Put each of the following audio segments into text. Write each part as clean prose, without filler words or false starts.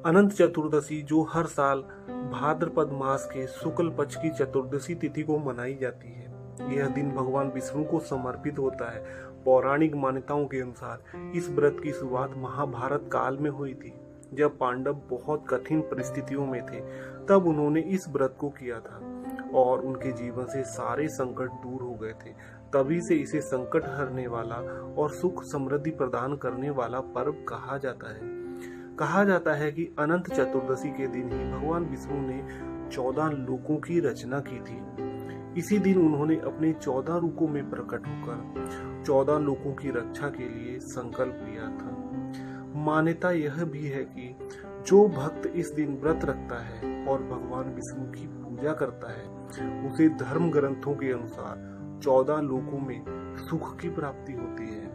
अनंत चतुर्दशी जो हर साल भाद्रपद मास के शुक्ल पक्ष की चतुर्दशी तिथि को मनाई जाती है। यह दिन भगवान विष्णु को समर्पित होता है। पौराणिक मान्यताओं के अनुसार इस व्रत की शुरुआत महाभारत काल में हुई थी, जब पांडव बहुत कठिन परिस्थितियों में थे। तब उन्होंने इस व्रत को किया था और उनके जीवन से सारे संकट दूर हो गए थे। तभी से इसे संकट हरने वाला और सुख समृद्धि प्रदान करने वाला पर्व कहा जाता है। कहा जाता है कि अनंत चतुर्दशी के दिन ही भगवान विष्णु ने 14 लोकों की रचना की थी। इसी दिन उन्होंने अपने 14 रूपों में प्रकट होकर 14 लोकों की रक्षा के लिए संकल्प लिया था। मान्यता यह भी है कि जो भक्त इस दिन व्रत रखता है और भगवान विष्णु की पूजा करता है, उसे धर्म ग्रंथों के अनुसार 14 लोकों में सुख की प्राप्ति होती है।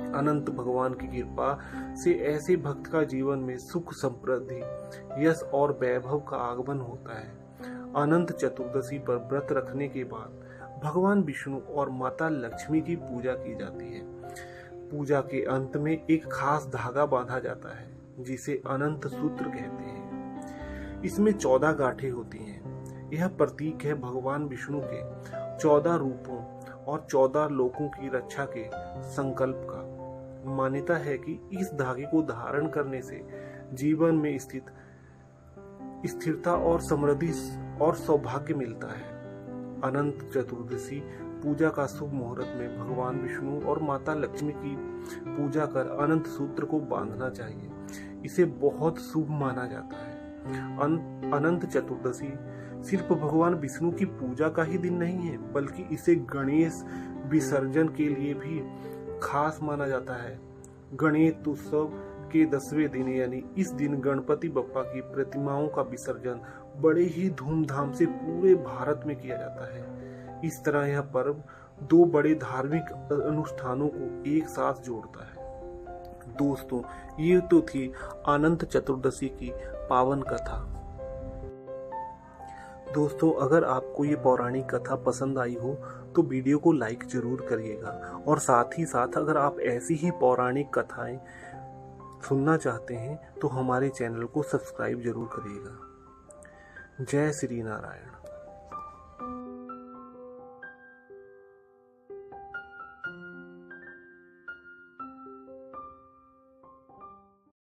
अनंत भगवान की कृपा से ऐसे भक्त का जीवन में सुख समृद्धि, यश और वैभव का आगमन होता है। अनंत चतुर्दशी पर व्रत रखने के बाद भगवान विष्णु और माता लक्ष्मी की पूजा की जाती है। पूजा के अंत में एक खास धागा बांधा जाता है, जिसे अनंत सूत्र कहते हैं। इसमें 14 गांठें होती हैं। यह प्रतीक है भगवान विष्णु के 14 रूपों और 14 लोकों की रक्षा के संकल्प का। मान्यता है कि इस धागे को धारण करने से जीवन में स्थिरता और समृद्धि और सौभाग्य मिलता है। अनंत चतुर्दशी पूजा का शुभ मुहूर्त में भगवान विष्णु और माता लक्ष्मी की पूजा कर अनंत सूत्र को बांधना चाहिए। इसे बहुत शुभ माना जाता है। अनंत चतुर्दशी सिर्फ भगवान विष्णु की पूजा का ही दिन नहीं है, बल्कि इसे गणेश विसर्जन के लिए भी खास माना जाता है। गणेश उत्सव के 10वें दिन यानी इस दिन गणपति बप्पा की प्रतिमाओं का विसर्जन बड़े ही धूमधाम से पूरे भारत में किया जाता है। इस तरह यह पर्व 2 बड़े धार्मिक अनुष्ठानों को एक साथ जोड़ता है। दोस्तों, ये तो थी अनंत चतुर्दशी की पावन कथा। दोस्तों, अगर आपको ये पौराणिक कथा पसंद आई हो तो वीडियो को लाइक जरूर करिएगा, और साथ ही साथ अगर आप ऐसी ही पौराणिक कथाएं सुनना चाहते हैं तो हमारे चैनल को सब्सक्राइब जरूर करिएगा। जय श्री नारायण।